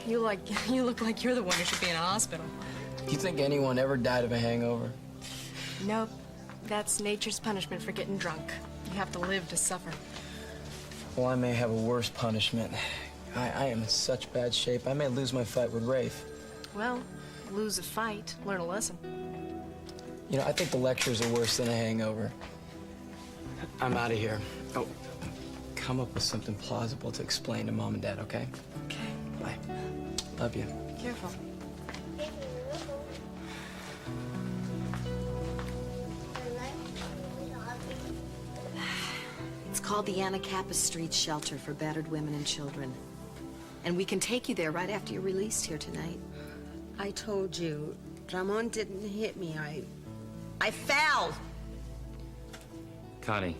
You look like you're the one who should be in a hospital. Do you think anyone ever died of a hangover? Nope. That's nature's punishment for getting drunk. You have to live to suffer. Well, I may have a worse punishment. I am in such bad shape, I may lose my fight with Rafe. Well, lose a fight, learn a lesson. You know, I think the lectures are worse than a hangover. I'm out of here. Oh, come up with something plausible to explain to Mom and Dad, okay? Okay. Bye. Love you. Careful. It's called the Anacapa Street Shelter for Battered Women and Children. And we can take you there right after you're released here tonight. I told you, Ramon didn't hit me. I fell. Connie,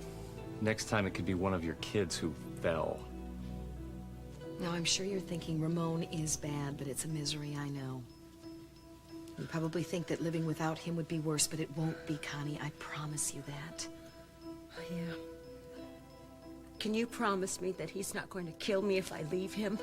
next time it could be one of your kids who fell. Now, I'm sure you're thinking Ramon is bad, but it's a misery, I know. You probably think that living without him would be worse, but it won't be, Connie. I promise you that. Yeah. Can you promise me that he's not going to kill me if I leave him?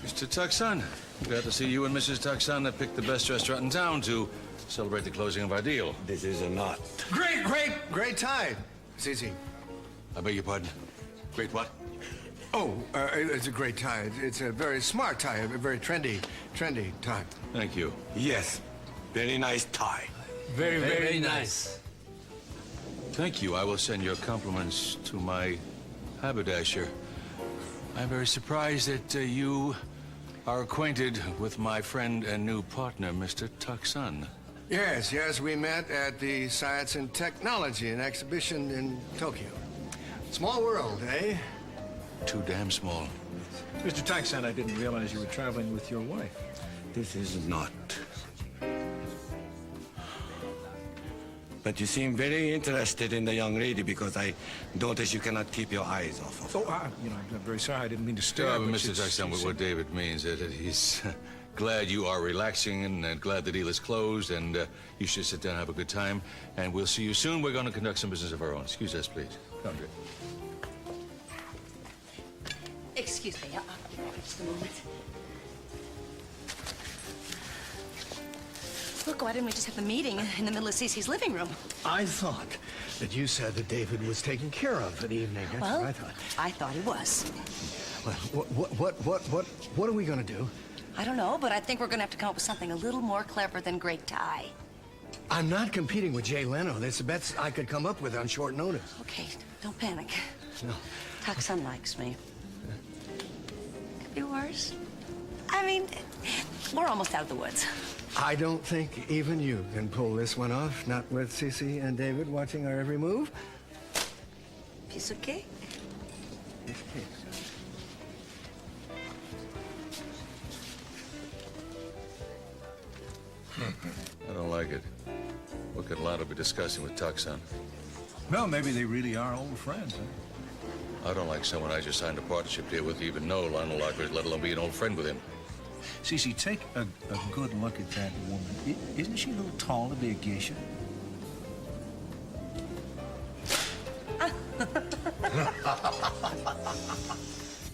Mr. Taksan, glad to see you and Mrs. Taksan have picked the best restaurant in town to celebrate the closing of our deal. This is a knot. Great time, Zizi. I beg your pardon. Great what? Oh, it's a great tie. It's a very smart tie, a very trendy tie. Thank you. Yes, very nice tie. Very nice. Thank you. I will send your compliments to my haberdasher. I'm very surprised that you are acquainted with my friend and new partner, Mr. Taksan. Yes, we met at the Science and Technology, an exhibition in Tokyo. Small world, eh? Too damn small. Mr. Taksan, I didn't realize you were traveling with your wife. This is not. But you seem very interested in the young lady because I notice you cannot keep your eyes off of her. Oh, I'm very sorry. I didn't mean to stare. Yeah, but but Mr. Taksan, what David means is that he's glad you are relaxing and glad the deal is closed, and you should sit down and have a good time. And we'll see you soon. We're going to conduct some business of our own. Excuse us, please. Come, Rick. Excuse me, just a moment. Look, why didn't we just have the meeting in the middle of Cece's living room? I thought that you said that David was taken care of for the evening. That's Well, what I thought. I thought he was. Well, what are we gonna do? I don't know, but I think we're gonna have to come up with something a little more clever than great tie. I'm not competing with Jay Leno. That's the best I could come up with on short notice. Okay, don't panic. No. Taksan likes me. Could be worse. I mean, we're almost out of the woods. I don't think even you can pull this one off, not with Cece and David watching our every move. Piece of cake? I don't like it. What could Lana be discussing with Taksan? Well, maybe they really are old friends, huh? I don't like someone I just signed a partnership deal with to even know Lionel Lockridge, let alone be an old friend with him. Cece, take a good look at that woman. Isn't she a little tall to be a geisha?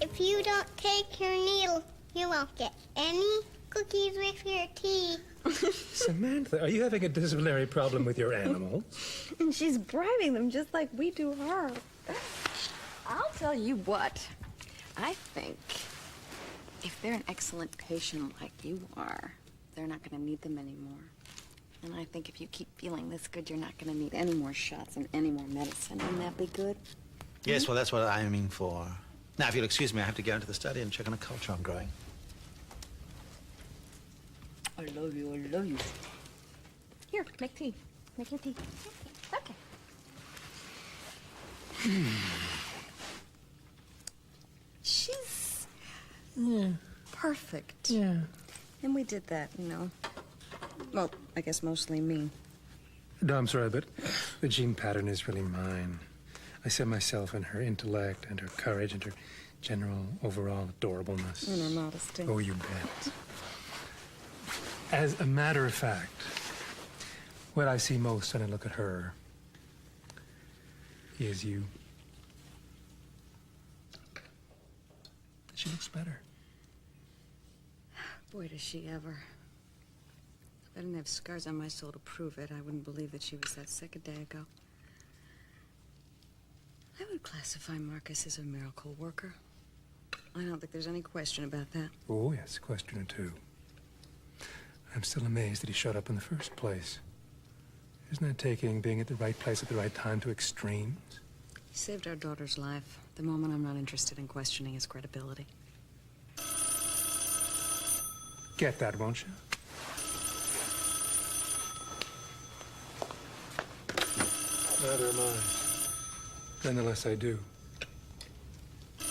If you don't take your needle, you won't get any cookies with your tea. Samantha, are you having a disciplinary problem with your animal? And she's bribing them just like we do her. I'll tell you what. I think if they're an excellent patient like you are, they're not going to need them anymore. And I think if you keep feeling this good, you're not going to need any more shots and any more medicine. Wouldn't that be good? Yes, well, that's what I'm aiming for. Now, if you'll excuse me, I have to go into the study and check on a culture I'm growing. I love you, I love you. Here, make tea. Make your tea. Okay. Shh. Yeah. Perfect. Yeah. And we did that, you know. Well, I guess mostly me. No, I'm sorry, but the gene pattern is really mine. I set myself in her intellect and her courage and her general overall adorableness. And her modesty. Oh, you bet. As a matter of fact, what I see most when I look at her is you. She looks better. Boy, does she ever. If I didn't have scars on my soul to prove it, I wouldn't believe that she was that sick a day ago. I would classify Marcus as a miracle worker. I don't think there's any question about that. Oh, yes, question or two. I'm still amazed that he showed up in the first place. Isn't that taking being at the right place at the right time to extremes? He saved our daughter's life. At the moment, I'm not interested in questioning his credibility. Get that, won't you? Neither am I. Nonetheless, I do. If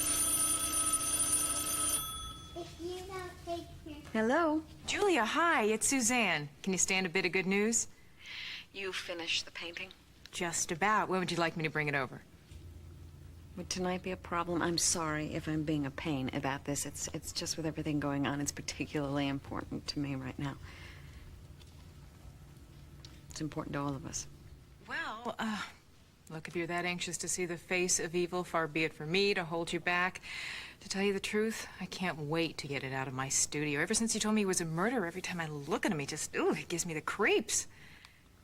you don't take your... Hello? Julia, hi, it's Suzanne. Can you stand a bit of good news? You finished the painting? Just about. When would you like me to bring it over? Would tonight be a problem? I'm sorry if I'm being a pain about this. It's just with everything going on, it's particularly important to me right now. It's important to all of us. Well, look, if you're that anxious to see the face of evil, far be it from me to hold you back. To tell you the truth, I can't wait to get it out of my studio. Ever since you told me he was a murderer, every time I look at him, it gives me the creeps.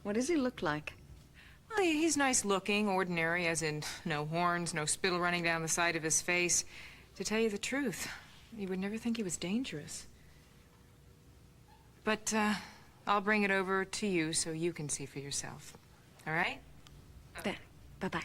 What does he look like? Well, he's nice looking, ordinary, as in no horns, no spittle running down the side of his face. To tell you the truth, you would never think he was dangerous. But, I'll bring it over to you so you can see for yourself. All right? There. Bye-bye.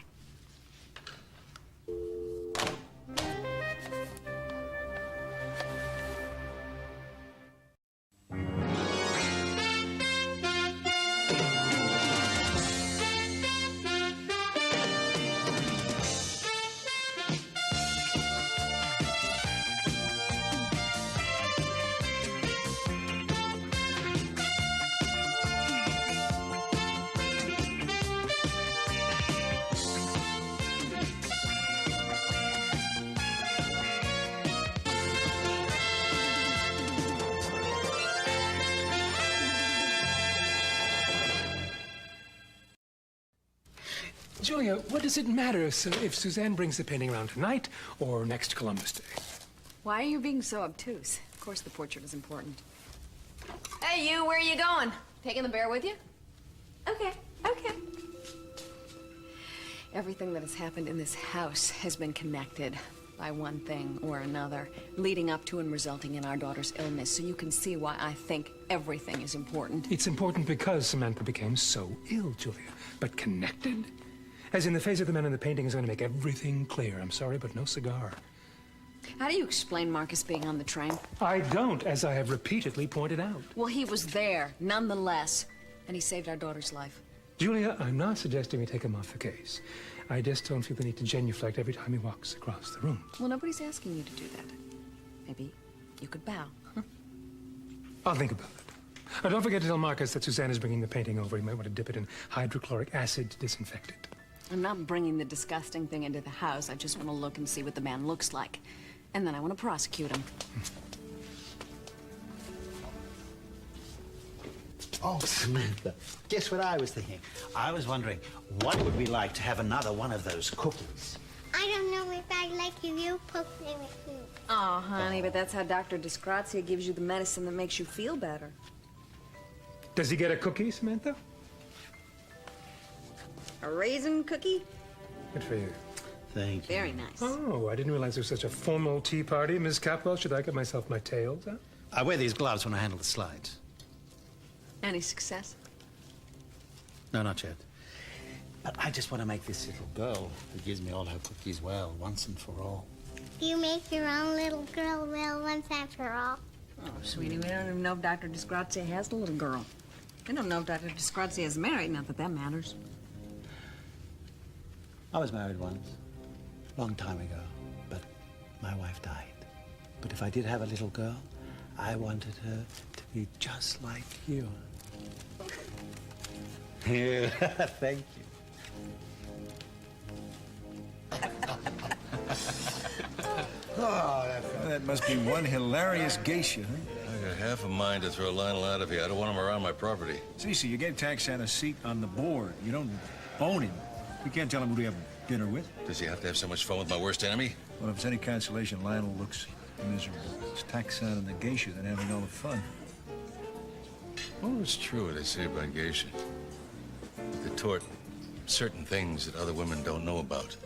Julia, what does it matter if Suzanne brings the painting around tonight or next Columbus Day? Why are you being so obtuse? Of course the portrait is important. Hey, you, where are you going? Taking the bear with you? Okay. Everything that has happened in this house has been connected by one thing or another, leading up to and resulting in our daughter's illness, so you can see why I think everything is important. It's important because Samantha became so ill, Julia. But connected? As in the face of the man in the painting is going to make everything clear. I'm sorry, but no cigar. How do you explain Marcus being on the train? I don't, as I have repeatedly pointed out. Well, he was there, nonetheless, and he saved our daughter's life. Julia, I'm not suggesting we take him off the case. I just don't feel the need to genuflect every time he walks across the room. Well, nobody's asking you to do that. Maybe you could bow. I'll think about it. Don't forget to tell Marcus that Suzanne is bringing the painting over. You might want to dip it in hydrochloric acid to disinfect it. I'm not bringing the disgusting thing into the house. I just want to look and see what the man looks like. And then I want to prosecute him. Oh, Samantha, guess what I was thinking? I was wondering what it would be like to have another one of those cookies. I don't know if I like you poke me with me. Oh, honey, but that's how Dr. Disgrazia gives you the medicine that makes you feel better. Does he get a cookie, Samantha? A raisin cookie? Good for you. Thank you. Very nice. Oh, I didn't realize there was such a formal tea party. Miss Capwell, should I get myself my tails out? I wear these gloves when I handle the slides. Any success? No, not yet. But I just want to make this little girl who gives me all her cookies well, once and for all. You make your own little girl well once after all. Oh, sweetie, we don't even know if Dr. Disgrazia has a little girl. We don't know if Dr. Disgrazia is married, not that that matters. I was married once, long time ago, but my wife died. But if I did have a little girl, I wanted her to be just like you. Yeah, thank you. Oh, that must be one hilarious geisha, huh? I got half a mind to throw Lionel out of here. I don't want him around my property. Cece, you gave Taksan a seat on the board. You don't own him. You can't tell him who to have dinner with. Does he have to have so much fun with my worst enemy? Well, if it's any consolation, Lionel looks miserable. It's Taksan and the geisha that are having all the fun. Oh, it's true what they say about geisha. They taught certain things that other women don't know about.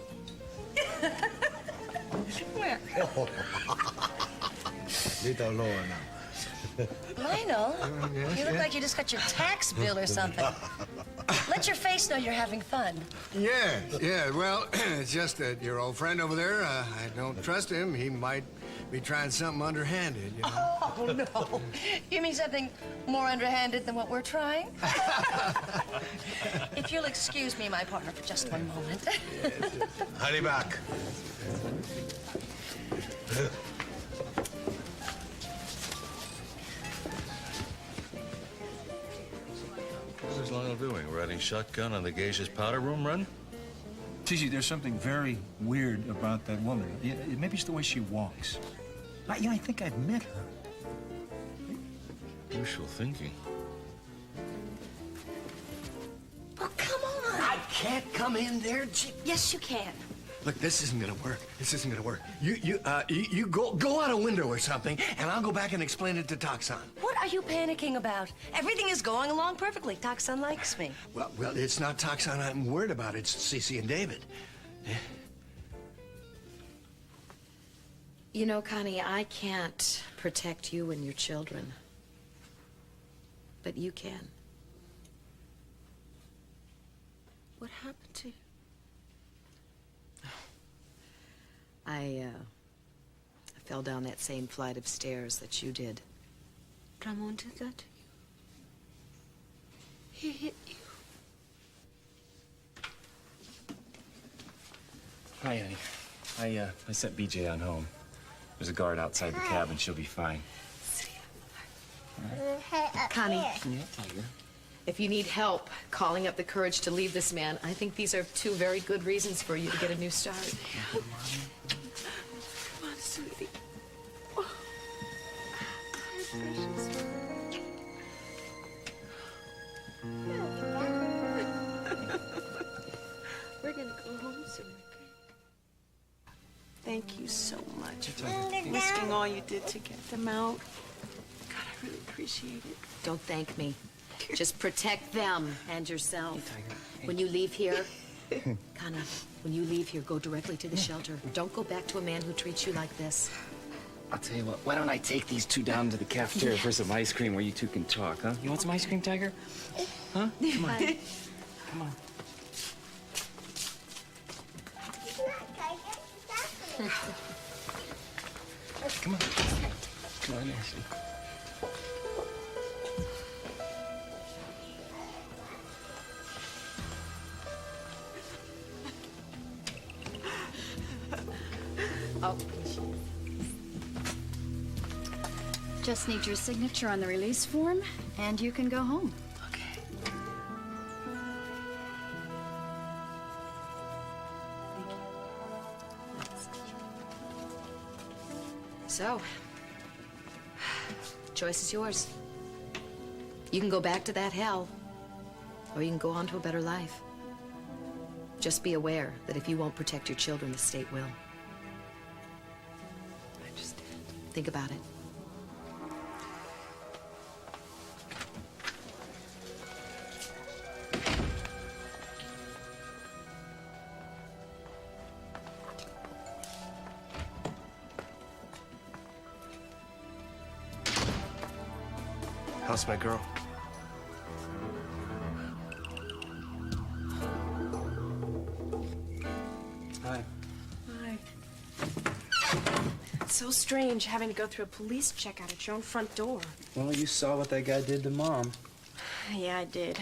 Where? Little lower now. Lionel, you look like you just got your tax bill or something. Let your face know you're having fun. Yeah, well, it's just that your old friend over there, I don't trust him. He might be trying something underhanded, you know? Oh, no. You mean something more underhanded than what we're trying? If you'll excuse me, my partner, for just one moment. Hurry back. What is Lionel doing? Riding shotgun on the geisha's powder room run? Cece, there's something very weird about that woman. Maybe it's the way she walks. I think I've met her. Wishful thinking. Oh, come on. I can't come in there. Yes, you can. Look, this isn't gonna work. This isn't gonna work. You go out a window or something, and I'll go back and explain it to Taksan. What are you panicking about? Everything is going along perfectly. Taksan likes me. Well, it's not Taksan I'm worried about. It's Cece and David. You know, Connie, I can't protect you and your children. But you can. What happened to you? I fell down that same flight of stairs that you did. Ramon did that to you? He hit you? Hi, honey. I sent BJ on home. There's a guard outside the cabin. She'll be fine. Connie, Yeah, Tiger. if you need help calling up the courage to leave this man, I think these are two very good reasons for you to get a new start. Come on, sweetie. Oh. My precious. We're gonna go home soon, okay? Thank you so much for risking all you did to get them out. God, I really appreciate it. Don't thank me. Just protect them and yourself. When you leave here, Connie, when you leave here, go directly to the shelter. Don't go back to a man who treats you like this. I'll tell you what, why don't I take these two down to the cafeteria for some ice cream where you two can talk, huh? You want some ice cream, Tiger? Huh? Come on. Come on. Come on. Come on, Ashley. Oh. Just need your signature on the release form, and you can go home. So, choice is yours. You can go back to that hell, or you can go on to a better life. Just be aware that if you won't protect your children, the state will. I understand. Think about it. How's my girl? Hi. Hi. It's so strange having to go through a police checkout at your own front door. Well, you saw what that guy did to Mom. Yeah, I did.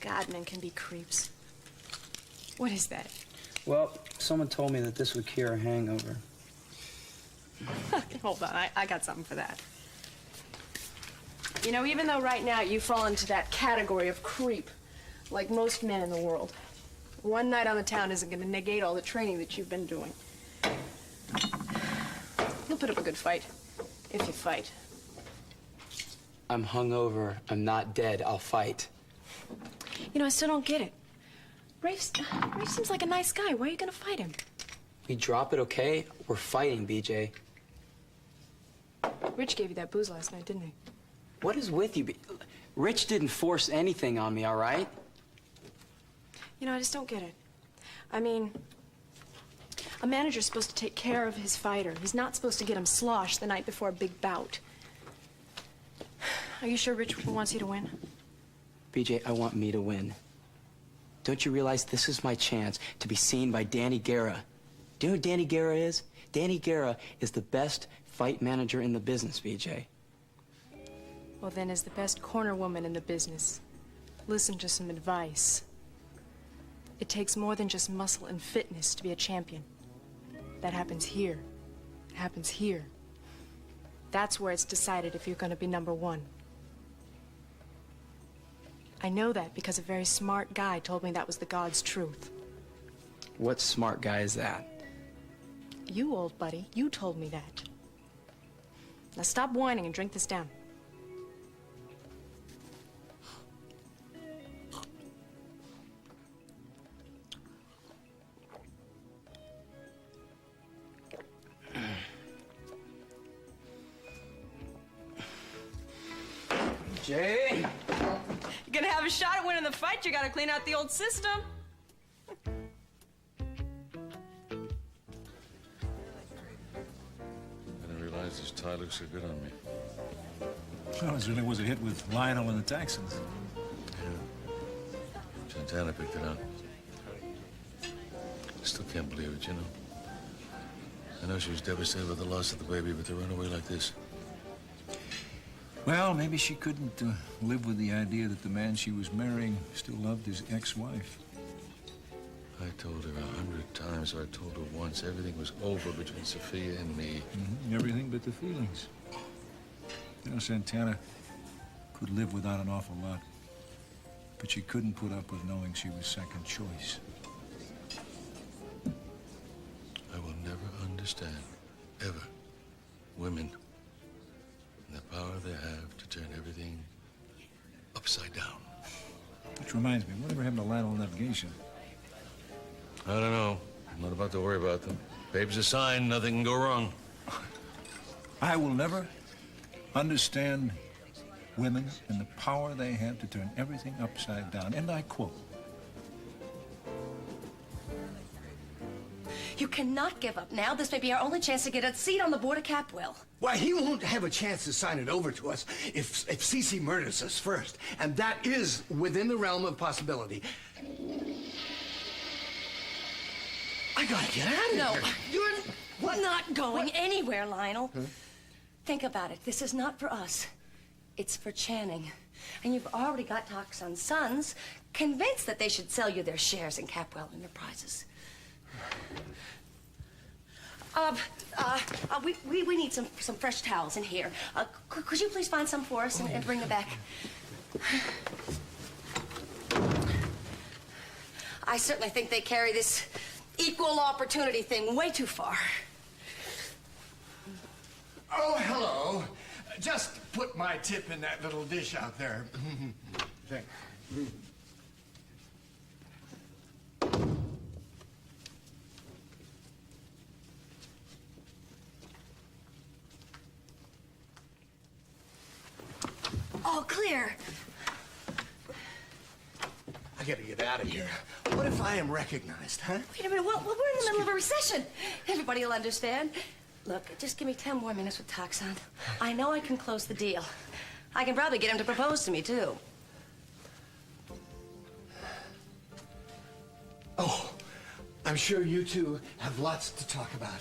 God, men can be creeps. What is that? Well, someone told me that this would cure a hangover. Hold on, I got something for that. You know, even though right now you fall into that category of creep, like most men in the world, one night on the town isn't going to negate all the training that you've been doing. You'll put up a good fight, if you fight. I'm hungover. I'm not dead. I'll fight. You know, I still don't get it. Rafe seems like a nice guy. Why are you going to fight him? We drop it, okay? We're fighting, BJ. Rich gave you that booze last night, didn't he? What is with you? Rich didn't force anything on me, all right? You know, I just don't get it. I mean, a manager's supposed to take care of his fighter. He's not supposed to get him sloshed the night before a big bout. Are you sure Rich wants you to win? BJ, I want me to win. Don't you realize this is my chance to be seen by Danny Guerra? Do you know who Danny Guerra is? Danny Guerra is the best fight manager in the business, BJ. Well, then, as the best corner woman in the business, listen to some advice. It takes more than just muscle and fitness to be a champion. That happens here. It happens here. That's where it's decided if you're going to be number one. I know that because a very smart guy told me that was the God's truth. What smart guy is that? You, old buddy, you told me that. Now stop whining and drink this down. Jay? You're gonna have a shot at winning the fight, you gotta clean out the old system. I didn't realize this tie looks so good on me. Well, it certainly was a hit with Lionel and the Taksans. Yeah. Santana picked it out. I still can't believe it, you know. I know she was devastated with the loss of the baby, but to run away like this. Well, maybe she couldn't live with the idea that the man she was marrying still loved his ex-wife. I told her 100 times, or I told her once, everything was over between Sophia and me. Mm-hmm. Everything but the feelings. You know, Santana could live without an awful lot, but she couldn't put up with knowing she was second choice. I will never understand, ever, women and the power they have to turn everything upside down. Which reminds me, whatever happened to Lionel navigation? I don't know. I'm not about to worry about them. Babe's a sign, nothing can go wrong. I will never understand women and the power they have to turn everything upside down. And I quote, You cannot give up now. This may be our only chance to get a seat on the board of Capwell. Why, he won't have a chance to sign it over to us if Cece murders us first. And that is within the realm of possibility. I gotta get out of No, here. you're not going anywhere, Lionel. Huh? Think about it. This is not for us. It's for Channing. And you've already got Taksan's sons convinced that they should sell you their shares in Capwell Enterprises. We need some fresh towels in here. Could you please find some for us and bring them back? I certainly think they carry this equal opportunity thing way too far. Oh, hello. Just put my tip in that little dish out there. Thanks. All clear. I gotta get out of here. What if I am recognized, huh? Wait a minute, well, we're in the middle of a recession. Everybody will understand. Look, just give me 10 more minutes with Taksan. I know I can close the deal. I can probably get him to propose to me, too. Oh, I'm sure you two have lots to talk about.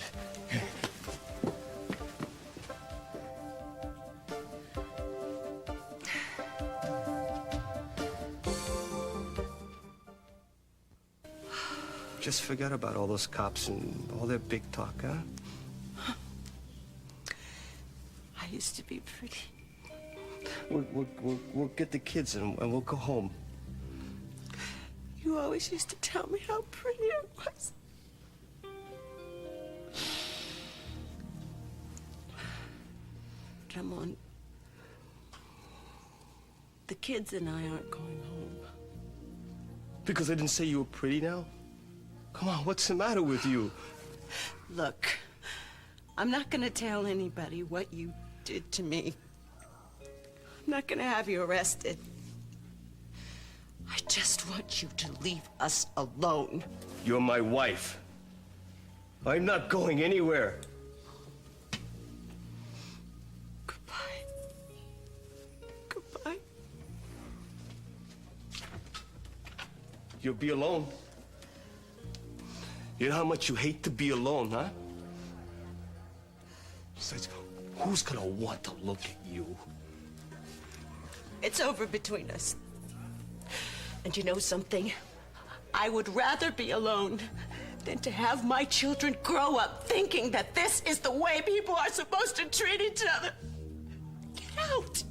Just forget about all those cops and all their big talk, huh? used to be pretty. We'll get the kids and we'll go home. You always used to tell me how pretty I was. Ramon, the kids and I aren't going home. Because I didn't say you were pretty now? Come on, what's the matter with you? Look, I'm not gonna tell anybody what you did to me. I'm not gonna have you arrested. I just want you to leave us alone. You're my wife. I'm not going anywhere. Goodbye. Goodbye. You'll be alone. You know how much you hate to be alone, huh? Besides, who's gonna want to look at you? It's over between us. And you know something? I would rather be alone than to have my children grow up thinking that this is the way people are supposed to treat each other. Get out!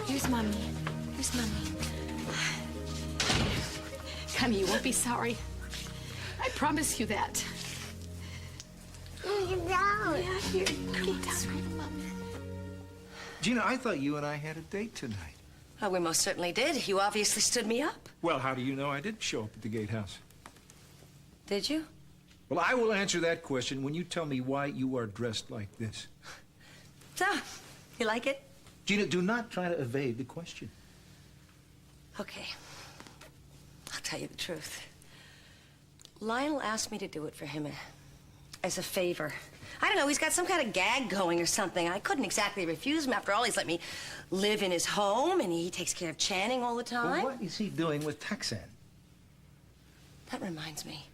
Here's Mommy. Here's Mommy. Honey, you won't be sorry. I promise you that. Get down. Yeah, here. Get down, Mommy. Gina, I thought you and I had a date tonight. Oh, we most certainly did. You obviously stood me up. Well, how do you know I did show up at the gatehouse? Did you? Well, I will answer that question when you tell me why you are dressed like this. So, you like it? Gina, do not try to evade the question. Okay. I'll tell you the truth. Lionel asked me to do it for him as a favor. I don't know, he's got some kind of gag going or something. I couldn't exactly refuse him. After all, he's let me live in his home, and he takes care of Channing all the time. Well, what is he doing with Taksan? That reminds me.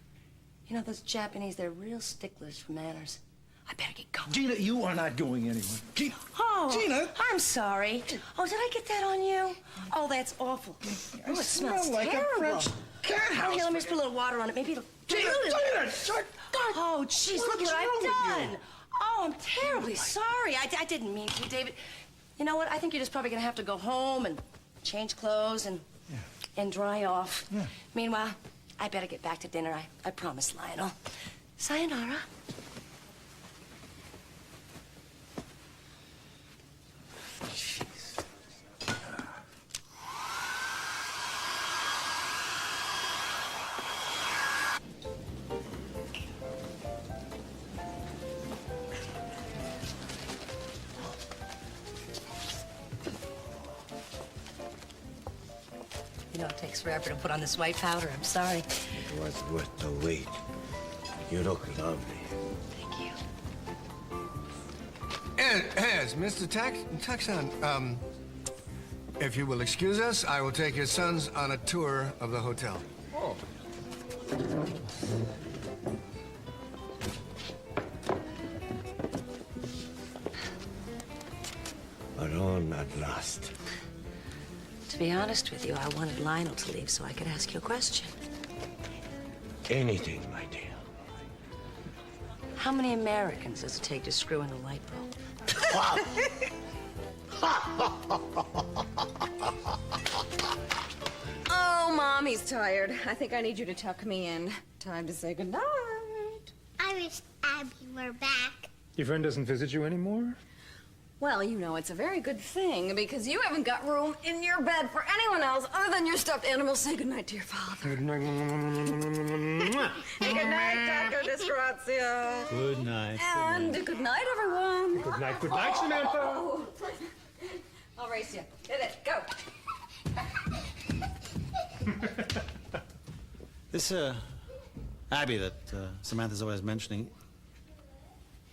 You know, those Japanese, they're real sticklers for manners. I better get going. Gina, you are not going anywhere. Gina! Oh, Gina! I'm sorry. Oh, did I get that on you? Oh, that's awful. Oh, it smells like terrible. a French cat house. Oh, here, let me just put a little water on it. Maybe it'll... Gina! Oh, jeez, look what I've done. Oh, I'm terribly sorry. I didn't mean to, David. You know what? I think you're just probably going to have to go home and change clothes and dry off. Yeah. Meanwhile, I better get back to dinner. I promise, Lionel. Sayonara. You know, it takes forever to put on this white powder. I'm sorry. It was worth the wait. You look lovely. Thank you. Yes, Mr. Taksan, if you will excuse us, I will take your sons on a tour of the hotel. Oh. Alone at last. To be honest with you, I wanted Lionel to leave so I could ask you a question. Anything, my dear. How many Americans does it take to screw in a light bulb? Oh, Mommy's tired. I think I need you to tuck me in. Time to say goodnight. I wish Abby were back. Your friend doesn't visit you anymore? Well, you know, it's a very good thing because you haven't got room in your bed for anyone else other than your stuffed animals. Say goodnight to your father. Good night. Hey, good night, Dr. Disgrazia. Good night. And good night, everyone. Good night, Samantha. Oh. I'll race you. Hit it. Go. This, Abby that Samantha's always mentioning,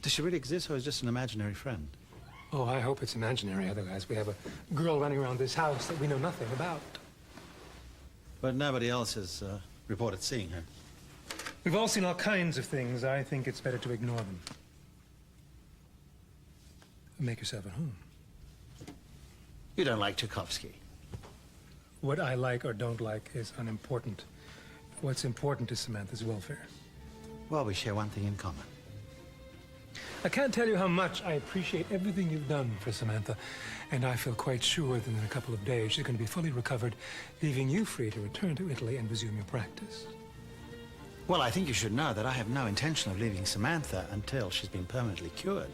does she really exist or is just an imaginary friend? Oh, I hope it's imaginary. Otherwise, we have a girl running around this house that we know nothing about. But nobody else has reported seeing her. We've all seen all kinds of things. I think it's better to ignore them. Make yourself at home. You don't like Tchaikovsky. What I like or don't like is unimportant. What's important is Samantha's welfare. Well, we share one thing in common. I can't tell you how much I appreciate everything you've done for Samantha, and I feel quite sure that in a couple of days she's going to be fully recovered, leaving you free to return to Italy and resume your practice. Well, I think you should know that I have no intention of leaving Samantha until she's been permanently cured.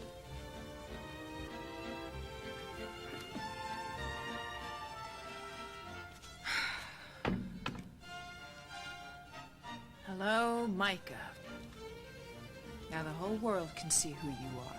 Hello, Micah. Now the whole world can see who you are.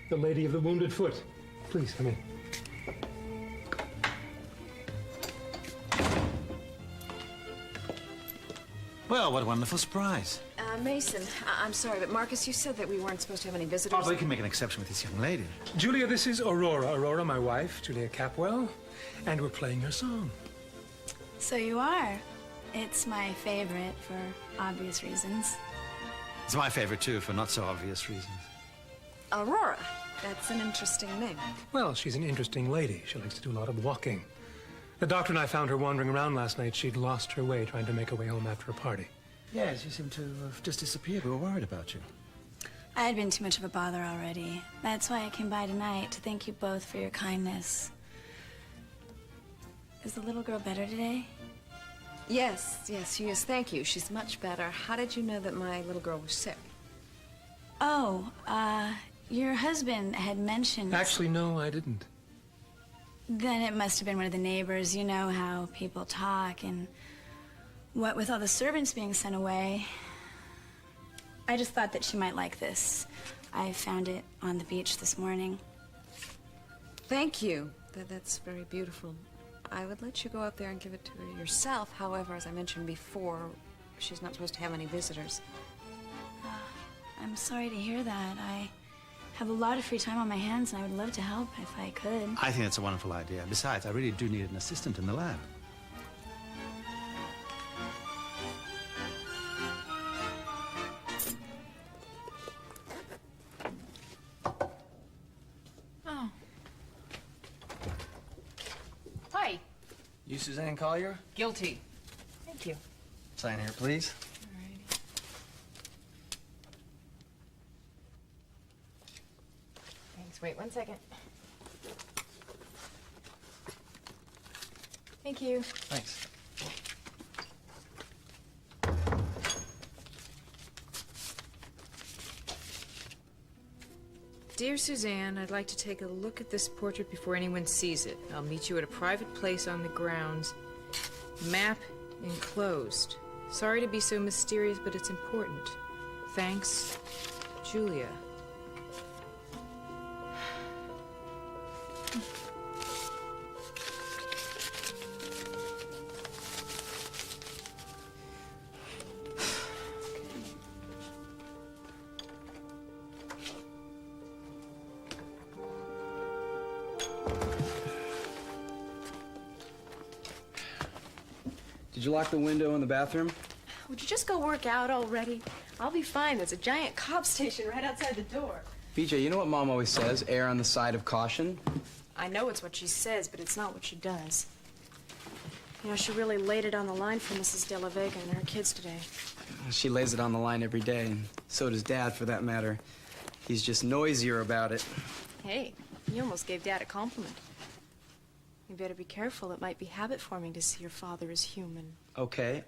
The lady of the wounded foot. Please, come in. Well, what a wonderful surprise. Mason, I'm sorry, but Marcus, you said that we weren't supposed to have any visitors. Oh, we can make an exception with this young lady. Julia, this is Aurora. Aurora, my wife, Julia Capwell, and we're playing your song. So you are. It's my favorite for obvious reasons. It's my favorite, too, for not so obvious reasons. Aurora. That's an interesting name. Well, she's an interesting lady. She likes to do a lot of walking. The doctor and I found her wandering around last night. She'd lost her way trying to make her way home after a party. Yes, you seem to have just disappeared. We were worried about you. I had been too much of a bother already. That's why I came by tonight, to thank you both for your kindness. Is the little girl better today? Yes, she is. Thank you. She's much better. How did you know that my little girl was sick? Oh, your husband had mentioned... Actually, no, I didn't. Then it must have been one of the neighbors. You know how people talk, and what with all the servants being sent away. I just thought that she might like this. I found it on the beach this morning. Thank you. That's very beautiful. I would let you go up there and give it to her yourself. However, as I mentioned before, she's not supposed to have any visitors. I'm sorry to hear that. I have a lot of free time on my hands, and I would love to help if I could. I think that's a wonderful idea. Besides, I really do need an assistant in the lab. Oh. Hi. You Suzanne Collier? Guilty. Thank you. Sign here, please. Thanks. Wait 1 second. Thank you. Thanks. Dear Suzanne, I'd like to take a look at this portrait before anyone sees it. I'll meet you at a private place on the grounds. Map enclosed. Sorry to be so mysterious, but it's important. Thanks, Julia. Did you lock the window in the bathroom? Would you just go work out already? I'll be fine. There's a giant cop station right outside the door. BJ, you know what Mom always says? Err on the side of caution. I know it's what she says, but it's not what she does. You know, she really laid it on the line for Mrs. De La Vega and her kids today. She lays it on the line every day, and so does Dad, for that matter. He's just noisier about it. Hey, you almost gave Dad a compliment. You better be careful. It might be habit-forming to see your father as human. Okay.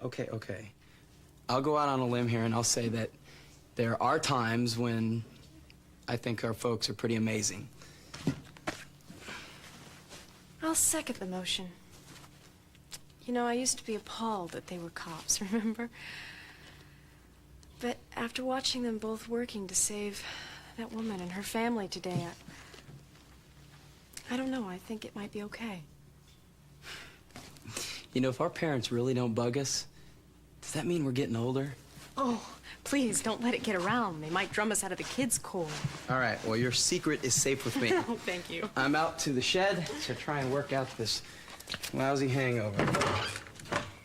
I'll go out on a limb here, and I'll say that there are times when I think our folks are pretty amazing. I'll second the motion. You know, I used to be appalled that they were cops, remember? But after watching them both working to save that woman and her family today, I don't know. I think it might be okay. You know, if our parents really don't bug us, does that mean we're getting older? Oh, please, don't let it get around. They might drum us out of the kids' corps. All right, well, your secret is safe with me. Oh, thank you. I'm out to the shed to try and work out this lousy hangover.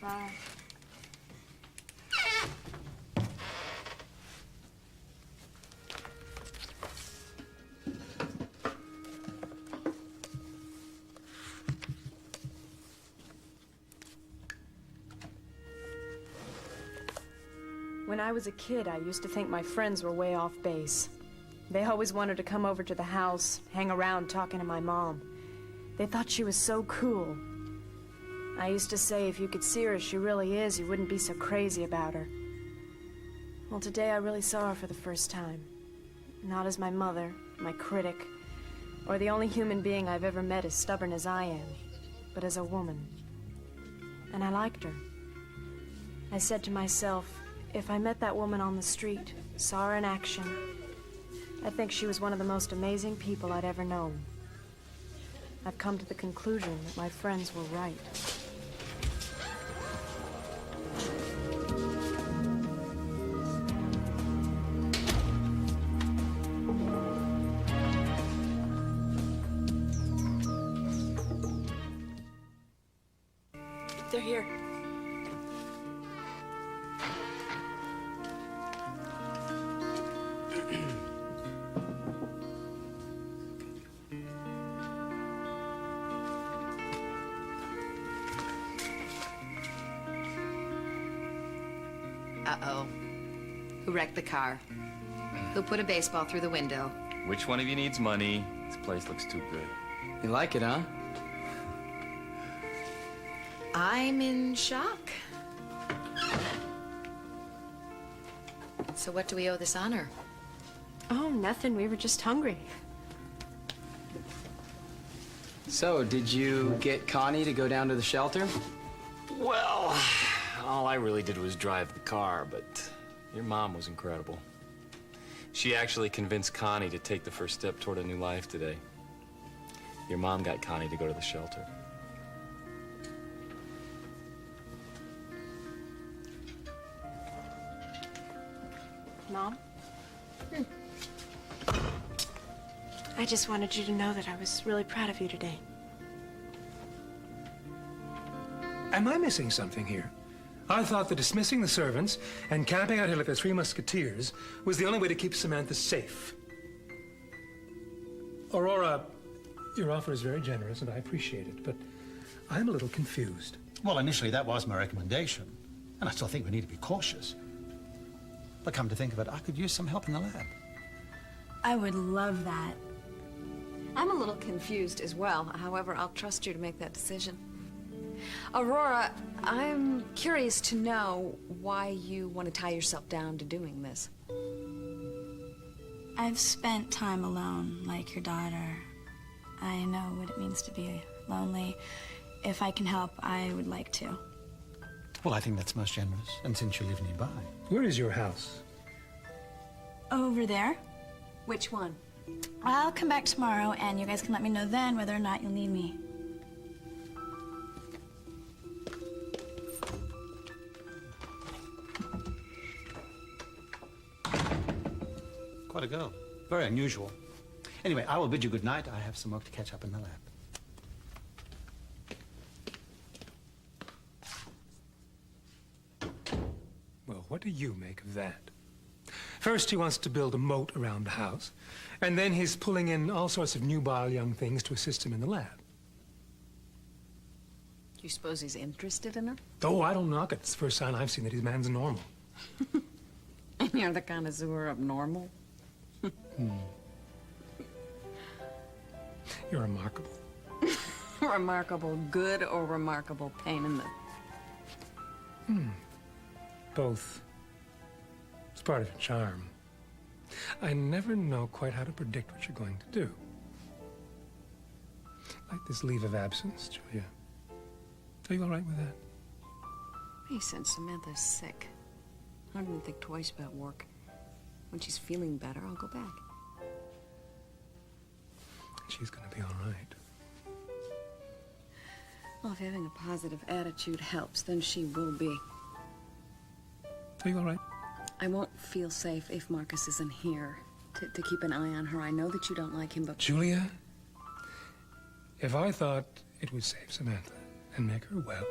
Bye. When I was a kid, I used to think my friends were way off base. They always wanted to come over to the house, hang around talking to my mom. They thought she was so cool. I used to say if you could see her as she really is, you wouldn't be so crazy about her. Well, today I really saw her for the first time. Not as my mother, my critic, or the only human being I've ever met as stubborn as I am, but as a woman. And I liked her. I said to myself, if I met that woman on the street, saw her in action, I think she was one of the most amazing people I'd ever known. I've come to the conclusion that my friends were right. They're here. Uh-oh. Who wrecked the car? Who put a baseball through the window? Which one of you needs money? This place looks too good. You like it, huh? I'm in shock. So what do we owe this honor? Oh, nothing. We were just hungry. So, did you get Connie to go down to the shelter? Well, all I really did was drive the car, but your mom was incredible. She actually convinced Connie to take the first step toward a new life today. Your mom got Connie to go to the shelter. Mom? I just wanted you to know that I was really proud of you today. Am I missing something here? I thought that dismissing the servants and camping out here like the Three Musketeers was the only way to keep Samantha safe. Aurora, your offer is very generous and I appreciate it, but I'm a little confused. Well, initially that was my recommendation, and I still think we need to be cautious. But come to think of it, I could use some help in the lab. I would love that. I'm a little confused as well. However, I'll trust you to make that decision. Aurora, I'm curious to know why you want to tie yourself down to doing this. I've spent time alone, like your daughter. I know what it means to be lonely. If I can help, I would like to. Well, I think that's most generous, and since you live nearby. Where is your house? Over there. Which one? I'll come back tomorrow, and you guys can let me know then whether or not you'll need me. Quite a girl. Very unusual. Anyway, I will bid you good night. I have some work to catch up in the lab. Well, what do you make of that? First, he wants to build a moat around the house, and then he's pulling in all sorts of nubile young things to assist him in the lab. Do you suppose he's interested in her? Oh, I don't knock it. It's the first sign I've seen that his man's normal. And you're the connoisseur of normal? You're remarkable. Remarkable good or remarkable pain in the... Both. It's part of your charm. I never know quite how to predict what you're going to do. Like this leave of absence, Julia. Are you all right with that? He said Samantha's sick. I don't even think twice about work. When she's feeling better, I'll go back. She's gonna be all right. Well, if having a positive attitude helps, then she will be. Are you all right? I won't feel safe if Marcus isn't here to keep an eye on her. I know that you don't like him, but... Julia, if I thought it would save Samantha and make her well,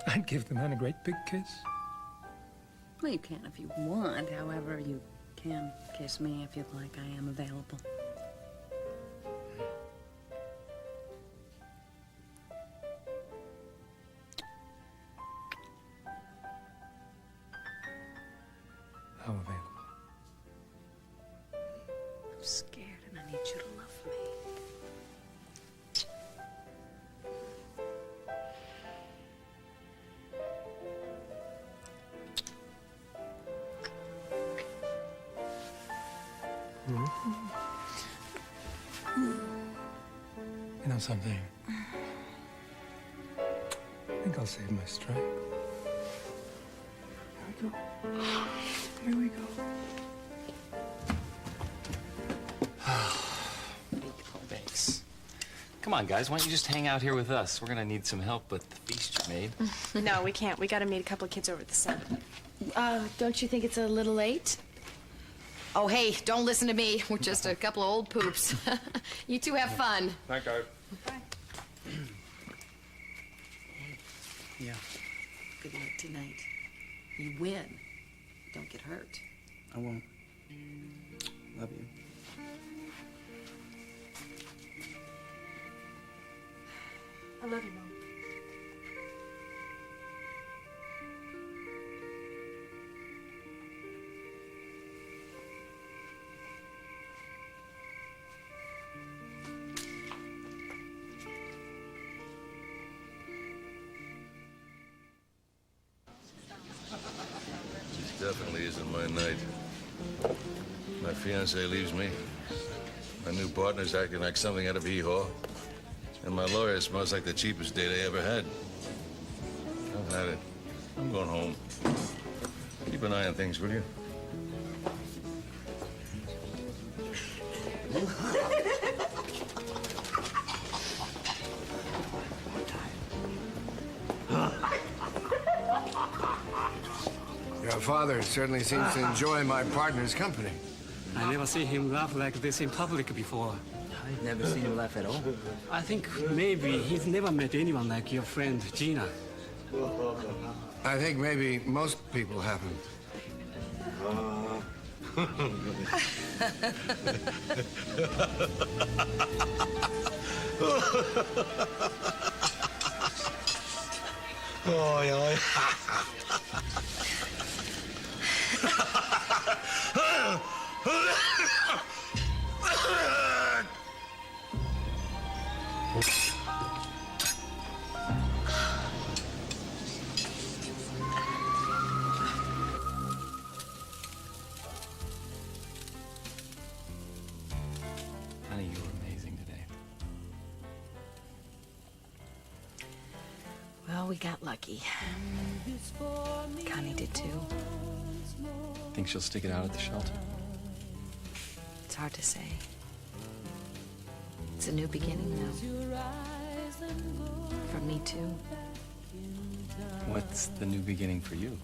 I'd give the man a great big kiss. Well, you can if you want. However, you can kiss me if you'd like. I am available. How available? I'm scared and I need you to love me. You know something? I think I'll save my strength. Here we go. Here we go. Thanks. Come on, guys. Why don't you just hang out here with us? We're gonna need some help with the feast you made. No, we can't. We gotta meet a couple of kids over at the center. Don't you think it's a little late? Oh, hey, don't listen to me. We're just a couple of old poops. You two have fun. Night, guys. Bye. Yeah. Good luck tonight. You win. Don't get hurt. I won't. Love you. I love you, Mom. Definitely isn't my night. My fiancée leaves me. My new partner's acting like something out of hee-haw. And my lawyer smells like the cheapest date I ever had. I've had it. I'm going home. Keep an eye on things, will you? Your father certainly seems to enjoy my partner's company. I never see him laugh like this in public before. I've never seen him laugh at all. I think maybe he's never met anyone like your friend, Gina. I think maybe most people haven't. Oh, yeah. Honey, you were amazing today. Well, we got lucky. Connie did too. Think she'll stick it out at the shelter? It's hard to say. It's a new beginning now. For me too. What's the new beginning for you?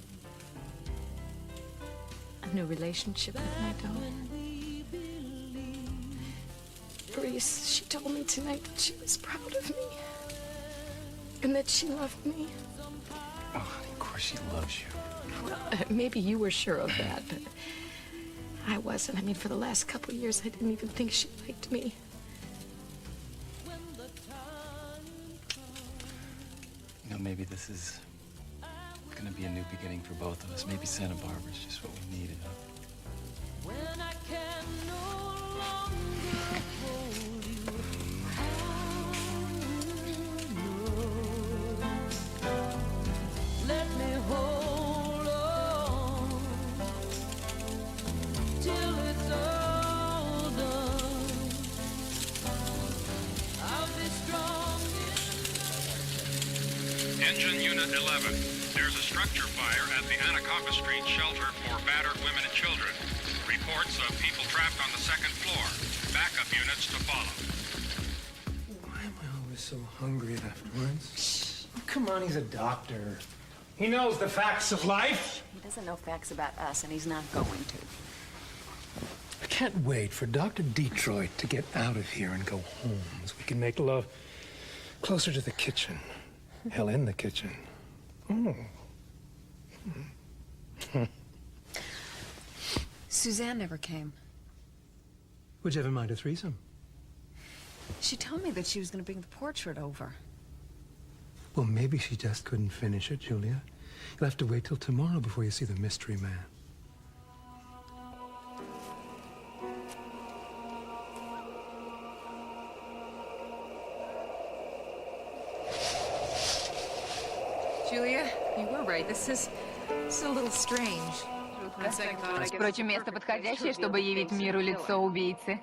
A new relationship with my daughter. Grace, she told me tonight that she was proud of me. And that she loved me. Oh, honey, of course she loves you. Well, maybe you were sure of that, but I wasn't. I mean, for the last couple of years, I didn't even think she liked me. You know, maybe this is gonna be a new beginning for both of us. Maybe Santa Barbara's just what we needed. Let me hold on till it's all done. I'll be strong. Engine Unit 11. There's a structure fire at the Anaconda Street shelter for battered women and children. Reports of people trapped on the second floor. Backup units to follow. Why am I always so hungry afterwards. Oh, come on, he's a doctor. He knows the facts of life. He doesn't know facts about us, and he's not going to. I can't wait for Dr. Detroit to get out of here and go home so we can make love closer to the kitchen. Hell, in the kitchen. Oh. Suzanne never came. Would you ever mind a threesome? She told me that she was going to bring the portrait over. Well, maybe she just couldn't finish it, Julia. You'll have to wait till tomorrow before you see the mystery man. Julia, you were right. This is a little strange. Впрочем, место подходящее, чтобы явить миру лицо убийцы.